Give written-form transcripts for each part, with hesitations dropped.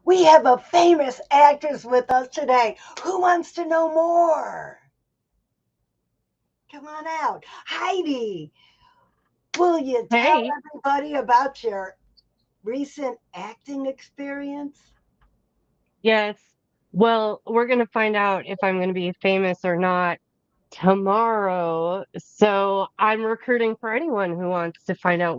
We have a famous actress with us today. Who wants to know more? Come on out. Heidi, will you tell Hey, everybody about your recent acting experience? yes. Well, we're going to find out if I'm going to be famous or not tomorrow. So I'm recruiting for anyone who wants to find out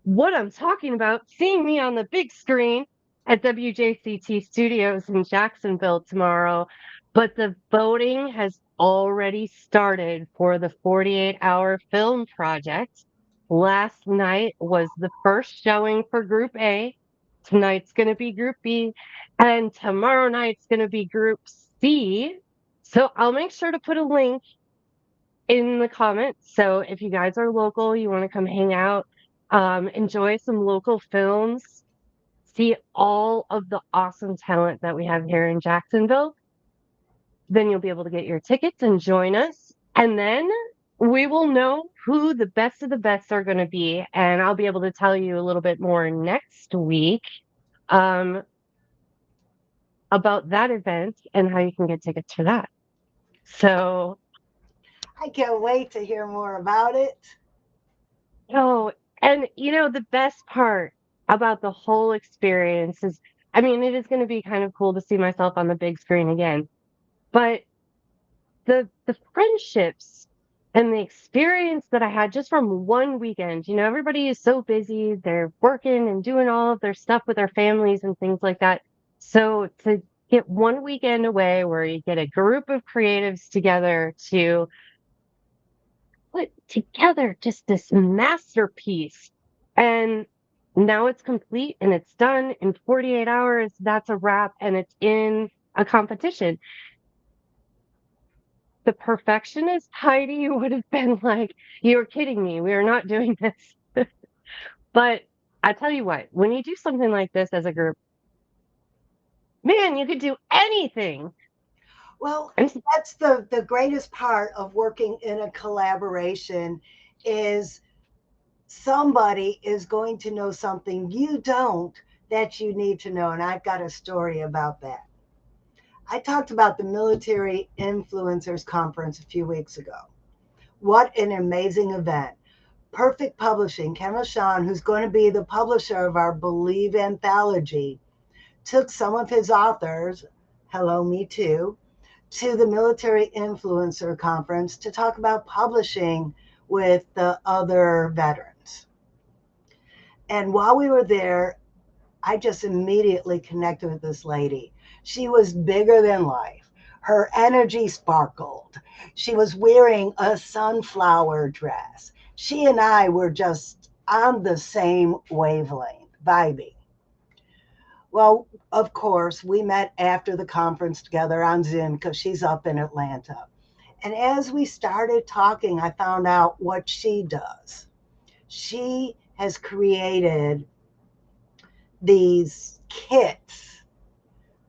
what I'm talking about, seeing me on the big screen at WJCT Studios in Jacksonville tomorrow. But the voting has already started for the 48-hour film project. Last night was the first showing for Group A. Tonight's going to be Group B, and tomorrow night's going to be Group C. So I'll make sure to put a link in the comments. So if you guys are local, you want to come hang out, enjoy some local films, see all of the awesome talent that we have here in Jacksonville, then you'll be able to get your tickets and join us. And then we will know who the best of the best are going to be. And I'll be able to tell you a little bit more next week um, about that event and how you can get tickets for that. So, I can't wait to hear more about it. oh, and the best part about the whole experience is, I mean, it is going to be kind of cool to see myself on the big screen again, but the friendships and the experience that I had just from one weekend, everybody is so busy, they're working and doing all of their stuff with their families and things like that. So to get one weekend away where you get a group of creatives together to put together just this masterpiece. And now it's complete and it's done in 48 hours. That's a wrap and it's in a competition. The perfectionist Heidi would have been like, "You're kidding me. We are not doing this." But I tell you what, when you do something like this as a group, man, you could do anything. Well, And that's the greatest part of working in a collaboration is somebody is going to know something you don't that you need to know. And I've got a story about that. I talked about the Military Influencers Conference a few weeks ago. What an amazing event. Perfect Publishing, Ken Rochon, who's going to be the publisher of our Believe anthology, took some of his authors, hello, me too, to the Military Influencer Conference to talk about publishing with the other veterans. And while we were there, I just immediately connected with this lady. She was bigger than life. Her energy sparkled. She was wearing a sunflower dress. She and I were just on the same wavelength, vibing. Well, of course, we met after the conference together on Zoom because she's up in Atlanta. And as we started talking, I found out what she does. She has created these kits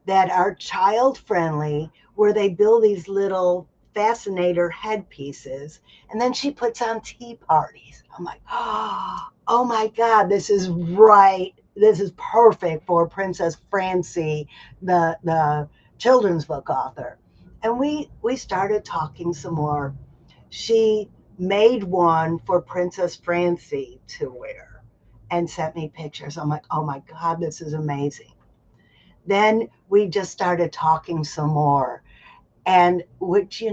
that are child friendly where they build these little fascinator headpieces and then she puts on tea parties. I'm like, oh my God, this is right. This is perfect for Princess Francie, the children's book author. And we started talking some more. She made one for Princess Francie to wear and sent me pictures. I'm like, oh my God, this is amazing. Then we just started talking some more. And which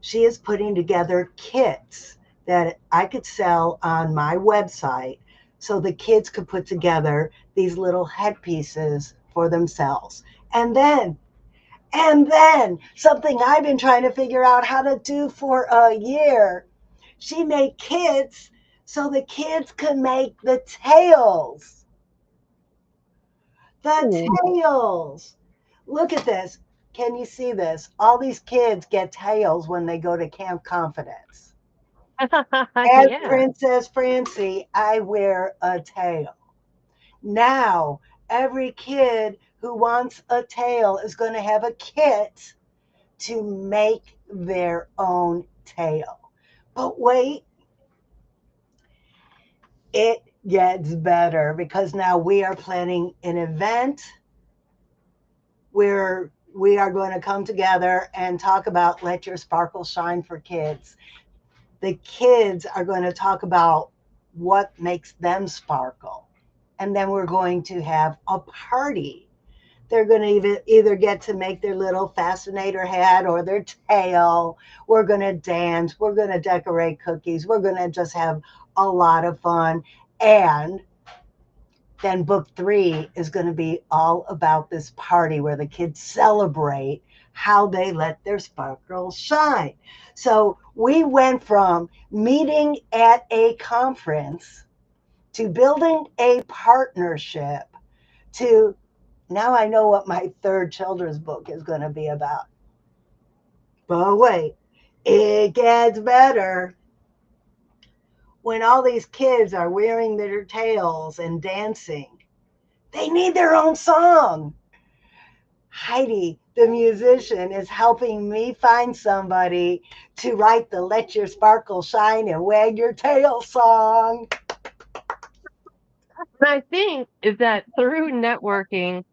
she is putting together kits that I could sell on my website so the kids could put together these little headpieces for themselves. And then something I've been trying to figure out how to do for a year. She made kits so the kids could make the tails. The oh, tails. Look at this. Can you see this? All these kids get tails when they go to Camp Confidence. As yeah. Princess Francie, I wear a tail. Now, every kid who wants a tail is going to have a kit to make their own tail. But wait, it gets better because now we are planning an event where we are going to come together and talk about Let Your Sparkle Shine for kids. The kids are going to talk about what makes them sparkle. And then we're going to have a party. They're going to either get to make their little fascinator hat or their tail. We're going to dance. We're going to decorate cookies. We're going to just have a lot of fun. And then book 3 is going to be all about this party where the kids celebrate how they let their sparkle shine. So we went from meeting at a conference to building a partnership to now I know what my third children's book is going to be about. But wait, it gets better. When all these kids are wearing their tails and dancing, they need their own song. Heidi, the musician, is helping me find somebody to write the Let Your Sparkle Shine and Wag Your Tail song. And I think is that through networking,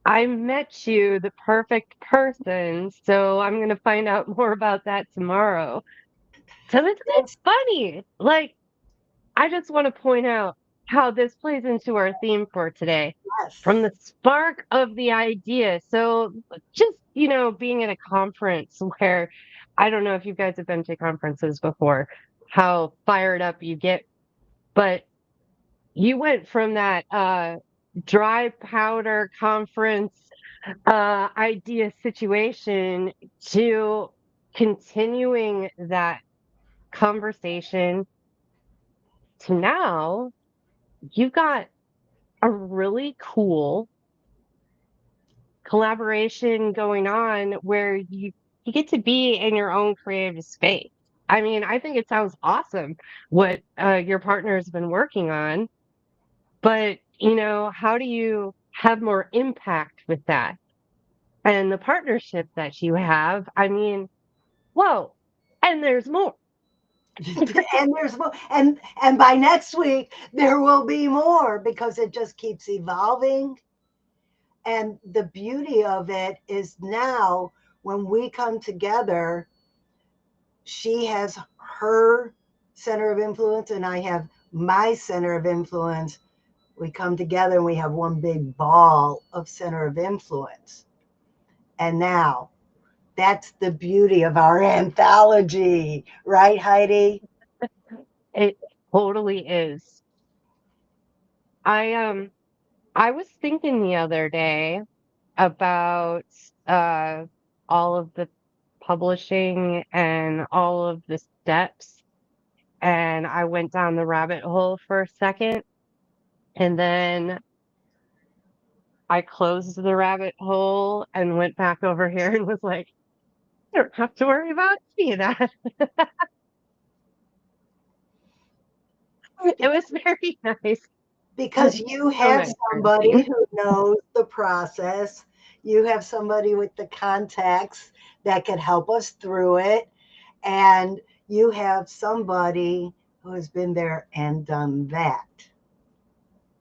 I met you the perfect person. So I'm going to find out more about that tomorrow. So isn't it Yes, funny? Like, I just want to point out how this plays into our theme for today. From the spark of the idea. So just, being at a conference where I don't know if you guys have been to conferences before, how fired up you get, but you went from that dry powder conference idea situation to continuing that conversation to now you've got a really cool collaboration going on where you get to be in your own creative space. I mean, I think it sounds awesome what your partner has been working on, but how do you have more impact with that? And the partnership that you have, I mean, whoa, and there's more. and there's more, and by next week there will be more because it just keeps evolving. And the beauty of it is now when we come together, she has her center of influence and I have my center of influence. We come together and we have one big ball of center of influence. And now that's the beauty of our anthology, right, Heidi? It totally is. I was thinking the other day about uh all of the publishing and all of the steps, and I went down the rabbit hole for a second, and then I closed the rabbit hole and went back over here and was like, I don't have to worry about any of that. It was very nice. Because you So have nice, somebody Francine. who knows the process. You have somebody with the contacts that can help us through it. And you have somebody who has been there and done that.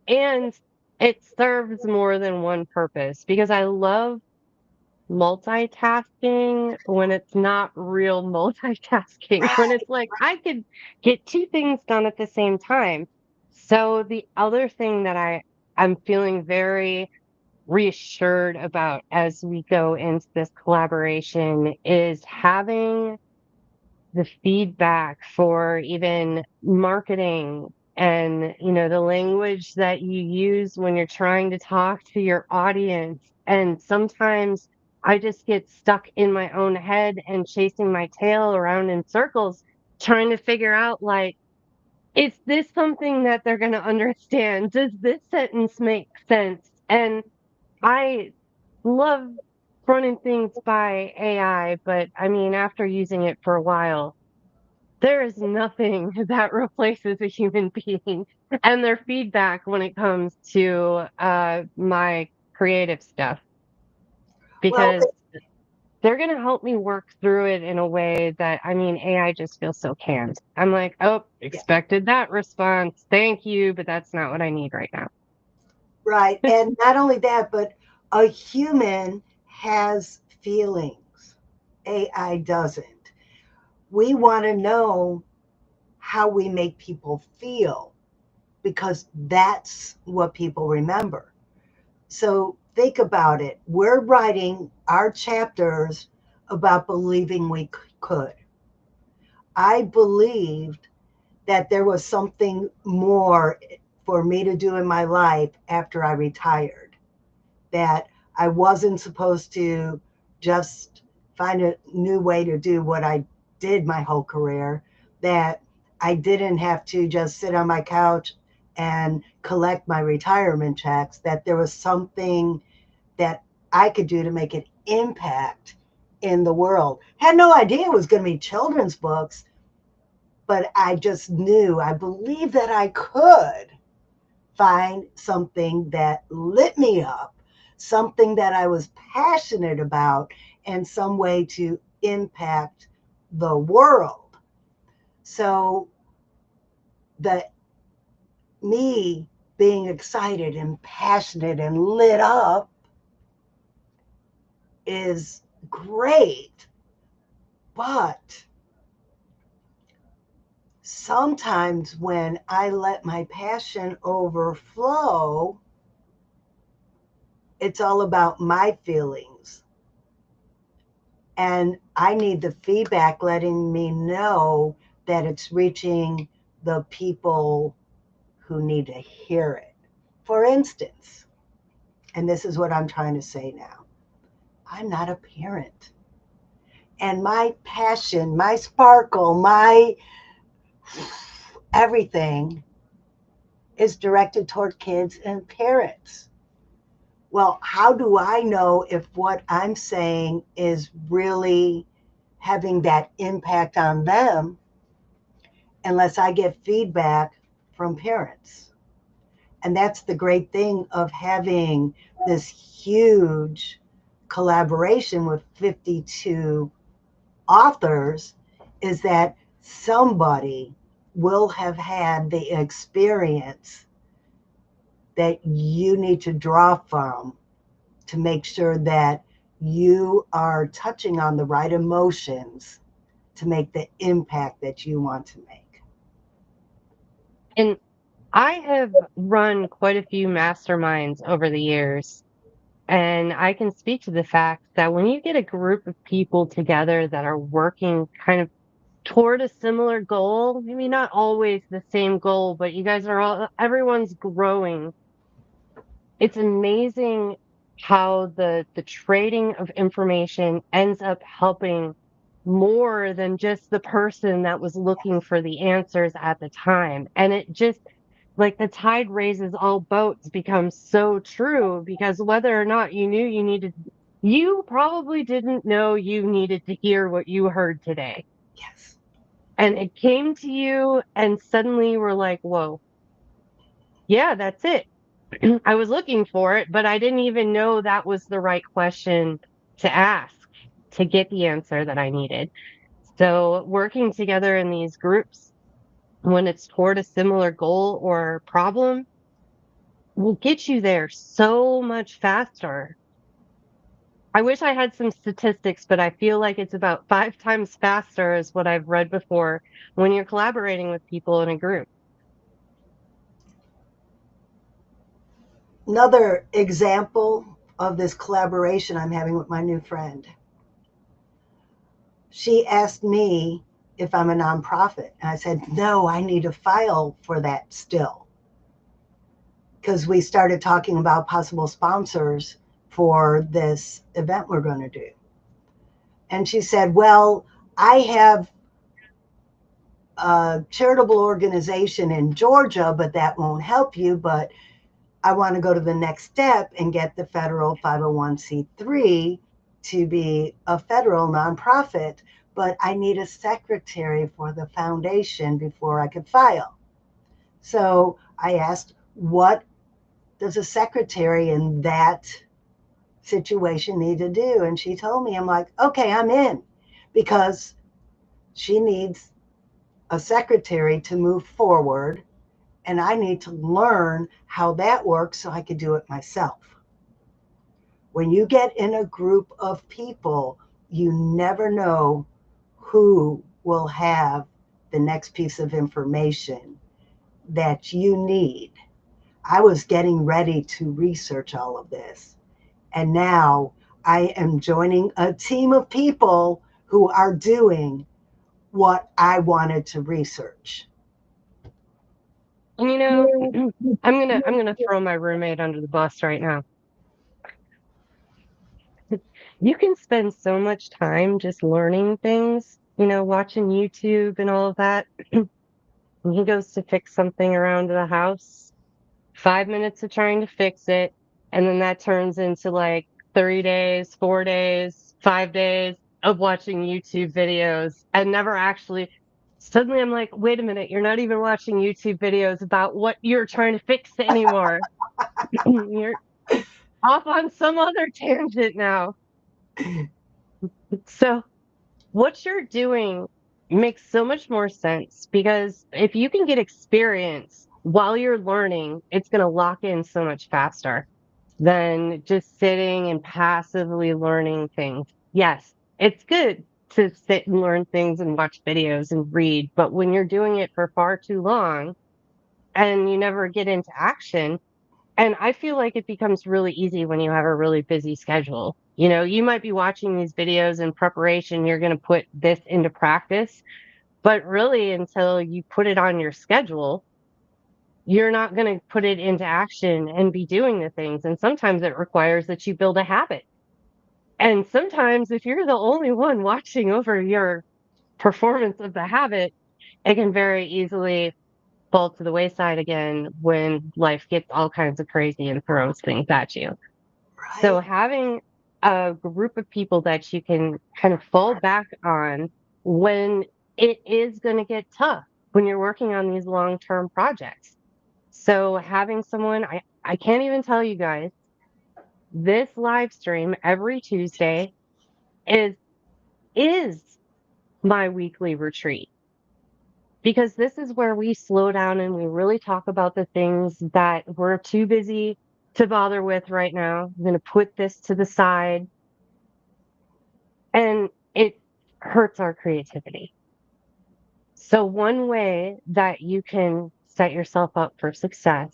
And it serves more than one purpose because I love multitasking when it's not real multitasking, when Right. it's like I could get two things done at the same time. So the other thing that I'm feeling very reassured about as we go into this collaboration is having the feedback for even marketing and the language that you use when you're trying to talk to your audience. And sometimes I just get stuck in my own head and chasing my tail around in circles trying to figure out, like, is this something that they're going to understand? Does this sentence make sense? And I love running things by AI, but I mean, after using it for a while, there is nothing that replaces a human being and their feedback when it comes to my creative stuff, Well, because they're going to help me work through it in a way that, I mean, AI just feels so canned. I'm like, oh, yeah, expected that response. Thank you, but that's not what I need right now. right. And not only that, but a human has feelings. AI doesn't. We want to know how we make people feel because that's what people remember. So think about it. We're writing our chapters about believing we could. I believed that there was something more for me to do in my life after I retired, that I wasn't supposed to just find a new way to do what I did my whole career, that I didn't have to just sit on my couch and collect my retirement checks, that there was something that I could do to make an impact in the world. Had no idea it was going to be children's books, but I just knew, I believed that I could find something that lit me up, something that I was passionate about, and some way to impact the world. So the me being excited and passionate and lit up is great, but sometimes when I let my passion overflow, it's all about my feelings. And I need the feedback letting me know that it's reaching the people who need to hear it. For instance, and this is what I'm trying to say now, I'm not a parent. And my passion, my sparkle, my everything is directed toward kids and parents. Well, how do I know if what I'm saying is really having that impact on them unless I get feedback from parents? And that's the great thing of having this huge collaboration with 52 authors is that somebody will have had the experience that you need to draw from to make sure that you are touching on the right emotions to make the impact that you want to make. And I have run quite a few masterminds over the years, and I can speak to the fact that when you get a group of people together that are working kind of toward a similar goal, maybe not always the same goal, but you guys are all, everyone's growing. It's amazing how the trading of information ends up helping more than just the person that was looking for the answers at the time. And it just like the tide raises all boats becomes so true because whether or not you knew you needed, you probably didn't know you needed to hear what you heard today. Yes. And it came to you, and suddenly you were like, whoa, yeah, that's it. I was looking for it, but I didn't even know that was the right question to ask to get the answer that I needed. So, working together in these groups when it's toward a similar goal or problem will get you there so much faster. I wish I had some statistics, but I feel like it's about 5 times faster, is what I've read before when you're collaborating with people in a group. Another example of this collaboration I'm having with my new friend. She asked me if I'm a nonprofit. And I said, no, I need to file for that still. Because we started talking about possible sponsors for this event we're going to do. And she said, well, I have a charitable organization in Georgia, but that won't help you. But I want to go to the next step and get the federal 501c3 to be a federal nonprofit, but I need a secretary for the foundation before I could file. So I asked, what does a secretary in that situation need to do? And she told me, I'm like, okay, I'm in, because she needs a secretary to move forward, and I need to learn how that works so I could do it myself. When you get in a group of people, you never know who will have the next piece of information that you need. I was getting ready to research all of this, and now I am joining a team of people who are doing what I wanted to research. And I'm gonna throw my roommate under the bus right now. You can spend so much time just learning things, watching YouTube and all of that. And he goes to fix something around the house, 5 minutes of trying to fix it, and then that turns into like 3 days, 4 days, 5 days of watching YouTube videos and never actually. Suddenly I'm like, wait a minute, you're not even watching YouTube videos about what you're trying to fix anymore. You're off on some other tangent now. So, what you're doing makes so much more sense because if you can get experience while you're learning, it's going to lock in so much faster than just sitting and passively learning things. Yes, it's good to sit and learn things and watch videos and read, but when you're doing it for far too long and you never get into action, and I feel like it becomes really easy when you have a really busy schedule. You might be watching these videos in preparation, you're going to put this into practice, but really until you put it on your schedule, you're not going to put it into action and be doing the things. And sometimes it requires that you build a habit. And sometimes if you're the only one watching over your performance of the habit, it can very easily fall to the wayside again when life gets all kinds of crazy and throws things at you. So Right? having a group of people that you can kind of fall back on when it is going to get tough when you're working on these long-term projects. So having someone, I can't even tell you guys, this live stream every Tuesday is is my weekly retreat because this is where we slow down and we really talk about the things that we're too busy to bother with right now. I'm going to put this to the side, and it hurts our creativity. So one way that you can set yourself up for success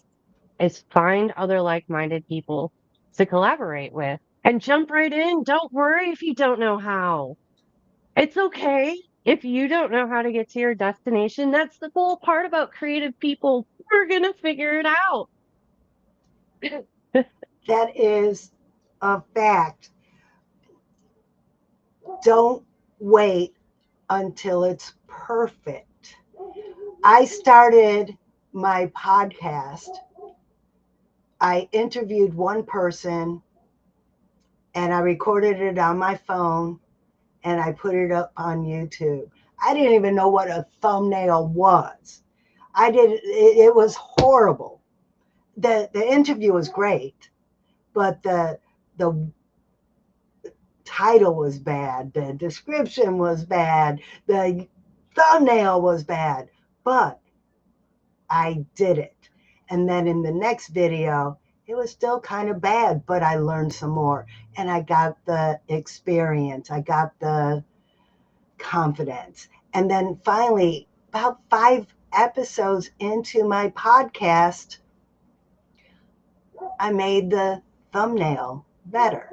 is find other like-minded people to collaborate with and jump right in. Don't worry if you don't know how. It's okay if you don't know how to get to your destination. That's the cool part about creative people. We're going to figure it out. That is a fact. Don't wait until it's perfect. I started my podcast. I interviewed one person and I recorded it on my phone and I put it up on YouTube. I didn't even know what a thumbnail was. It was horrible. The interview was great, but the title was bad, the description was bad, the thumbnail was bad, but I did it. And then in the next video, it was still kind of bad, but I learned some more and I got the experience. I got the confidence. And then finally, about 5 episodes into my podcast, I made the thumbnail better.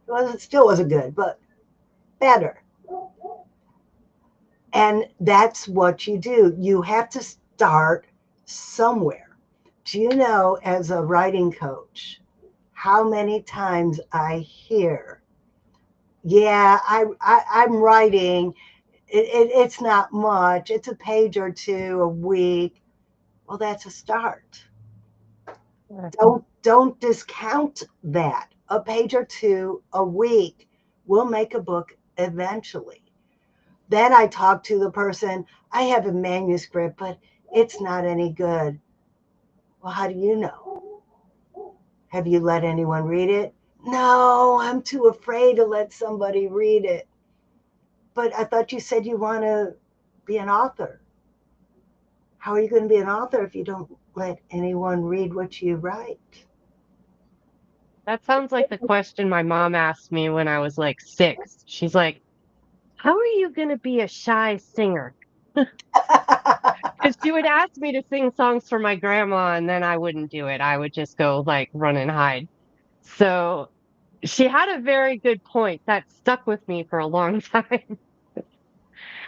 It still wasn't good, but better. And that's what you do. You have to start somewhere. Do you know, as a writing coach, how many times I hear, yeah, I'm writing. It's not much. It's a page or two a week. Well, that's a start. Don't discount that. A page or two a week will make a book eventually. Then I talk to the person. I have a manuscript, but it's not any good. Well, how do you know? Have you let anyone read it? No, I'm too afraid to let somebody read it. But I thought you said you want to be an author. How are you going to be an author if you don't let anyone read what you write? That sounds like the question my mom asked me when I was like 6. She's like, "How are you gonna be a shy singer?" Because she would ask me to sing songs for my grandma, and then I wouldn't do it. I would just go like run and hide. So she had a very good point that stuck with me for a long time.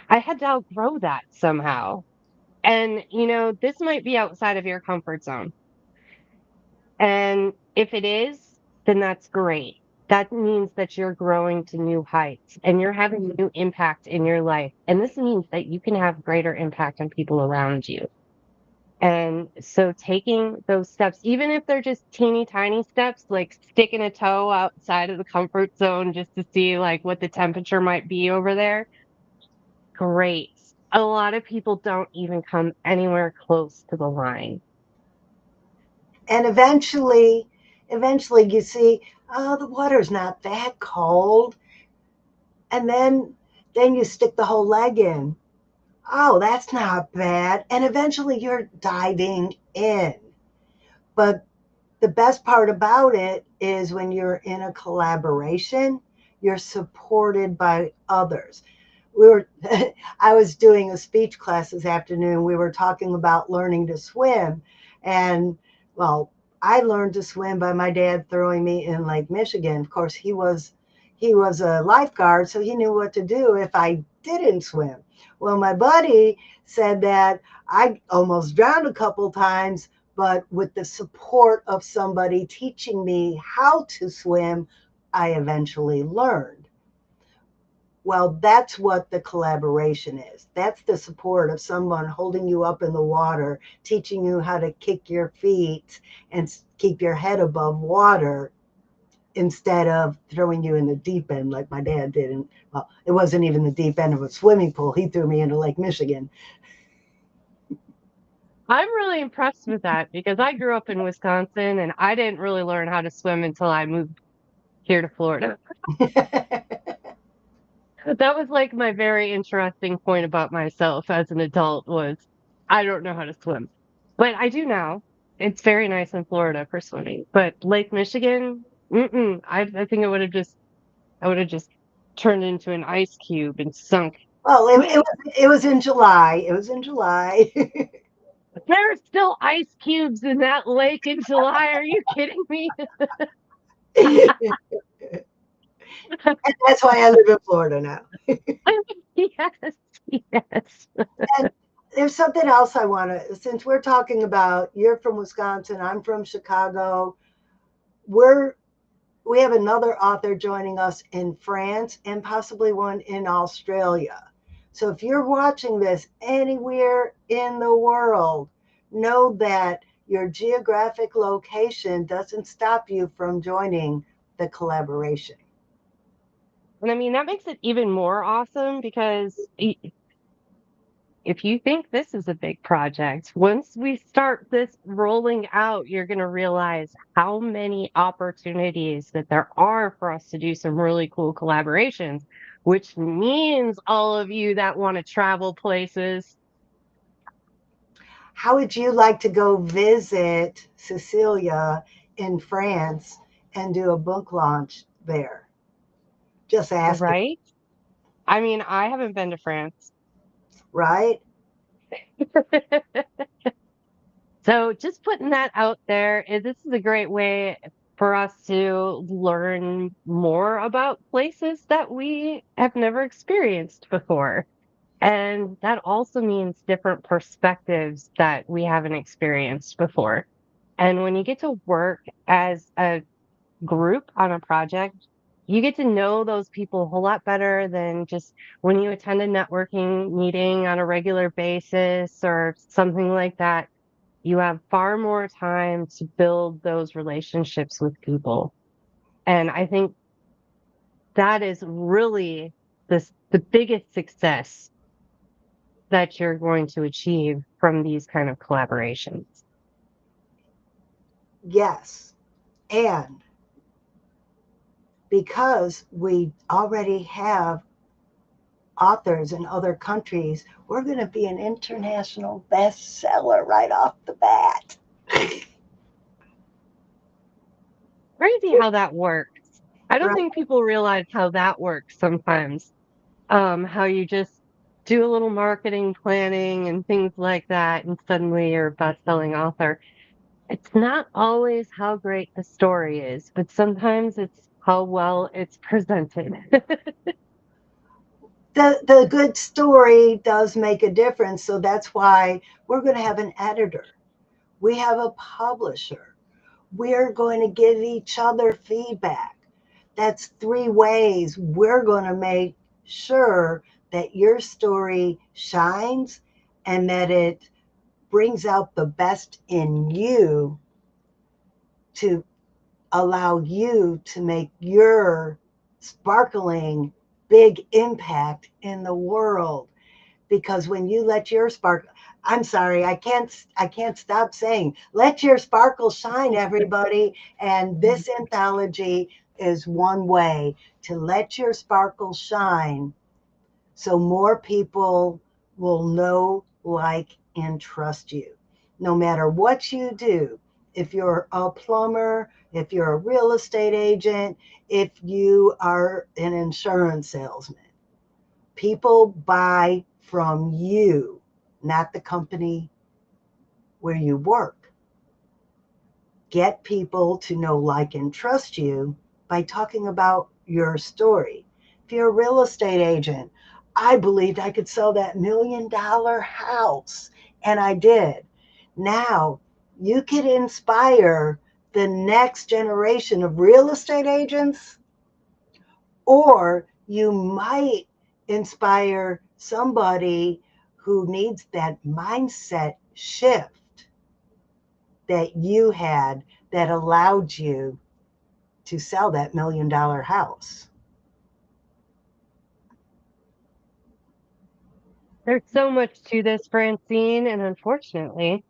I had to outgrow that somehow. And, this might be outside of your comfort zone. And if it is, then that's great. That means that you're growing to new heights and you're having new impact in your life. And this means that you can have greater impact on people around you. And so taking those steps, even if they're just teeny tiny steps, like sticking a toe outside of the comfort zone just to see like what the temperature might be over there, great. A lot of people don't even come anywhere close to the line. And eventually you see, oh, the water's not that cold. And then you stick the whole leg in. Oh, that's not bad. And eventually you're diving in. But the best part about it is when you're in a collaboration, you're supported by others. We were I was doing a speech class this afternoon. We were talking about learning to swim. And well, I learned to swim by my dad throwing me in Lake Michigan. Of course, he was a lifeguard, so he knew what to do if I didn't swim. Well, my buddy said that I almost drowned a couple times, but with the support of somebody teaching me how to swim, I eventually learned. Well, that's what the collaboration is. That's the support of someone holding you up in the water, teaching you how to kick your feet and keep your head above water instead of throwing you in the deep end like my dad did. And well, it wasn't even the deep end of a swimming pool. He threw me into Lake Michigan. I'm really impressed with that because I grew up in Wisconsin and I didn't really learn how to swim until I moved here to Florida. That was like my very interesting point about myself as an adult was I don't know how to swim. But I do now. It's very nice in Florida for swimming. But Lake Michigan, I think I would have just turned into an ice cube and sunk. Well, it was in July. It was in July. There's still ice cubes in that lake in July. Are you kidding me? And that's why I live in Florida now. Yes, yes. And there's something else I want to, since we're talking about, you're from Wisconsin, I'm from Chicago. We're we have another author joining us in France and possibly one in Australia. So if you're watching this anywhere in the world, know that your geographic location doesn't stop you from joining the collaboration. And I mean, that makes it even more awesome because if you think this is a big project, once we start this rolling out, you're going to realize how many opportunities that there are for us to do some really cool collaborations, which means all of you that want to travel places. How would you like to go visit Cecilia in France and do a book launch there? Just asking, Right? I mean, I haven't been to France. right? So just putting that out there, this is a great way for us to learn more about places that we have never experienced before. And that also means different perspectives that we haven't experienced before. And when you get to work as a group on a project, you get to know those people a whole lot better than just when you attend a networking meeting on a regular basis or something like that. You have far more time to build those relationships with people. And I think that is really the biggest success that you're going to achieve from these kind of collaborations. Yes. And because we already have authors in other countries, we're going to be an international bestseller right off the bat. Crazy how that works. I don't Right. think people realize how that works sometimes. How you just do a little marketing planning and things like that, and suddenly you're a best-selling author. It's not always how great the story is, but sometimes it's how well it's presented. The good story does make a difference. So that's why we're going to have an editor. We have a publisher. We're going to give each other feedback. That's three ways we're going to make sure that your story shines and that it brings out the best in you to allow you to make your sparkling big impact in the world. Because when you let your spark, I'm sorry, I can't stop saying, let your sparkle shine, everybody. And this anthology is one way to let your sparkle shine so more people will know, like, and trust you. No matter what you do, if you're a plumber, if you're a real estate agent, if you are an insurance salesman, people buy from you, not the company where you work. Get people to know, like, and trust you by talking about your story. If you're a real estate agent, I believed I could sell that $1 million house, and I did. Now you could inspire the next generation of real estate agents, or you might inspire somebody who needs that mindset shift that you had that allowed you to sell that $1 million house. There's so much to this, Francine, and unfortunately,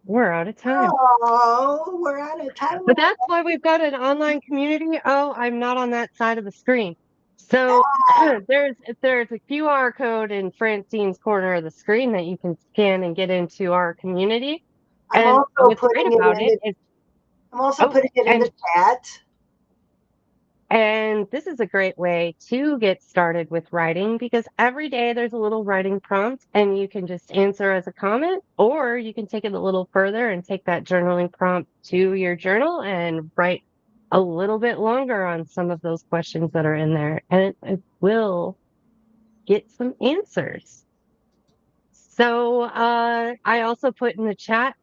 we're out of time. Oh, we're out of time. But that's why we've got an online community. Oh, I'm not on that side of the screen. So there's a QR code in Francine's corner of the screen that you can scan and get into our community. I'm And also what's putting great it about in it the is, I'm also oh, putting it in and the chat. And this is a great way to get started with writing because every day there's a little writing prompt and you can just answer as a comment, or you can take it a little further and take that journaling prompt to your journal and write a little bit longer on some of those questions that are in there. And it will get some answers. So I also put in the chat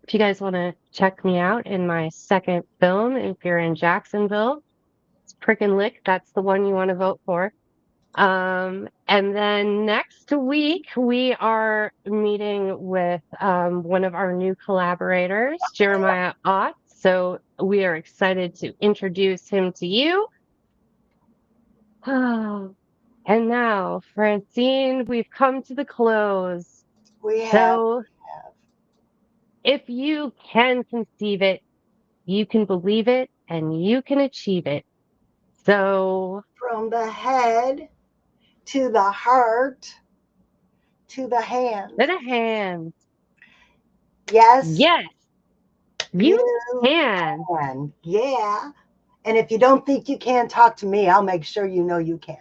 if you guys want to check me out in my second film, if you're in Jacksonville. Prick and Lick, that's the one you want to vote for. And then next week, we are meeting with one of our new collaborators, Jeremiah Ott. So we are excited to introduce him to you. And now, Francine, we've come to the close. We have So if you can conceive it, you can believe it, and you can achieve it. So, from the head to the heart to the to hands. the hands. Yes, Yes, you you can. can. Yeah. And if you don't think you can, talk to me. I'll make sure you know you can.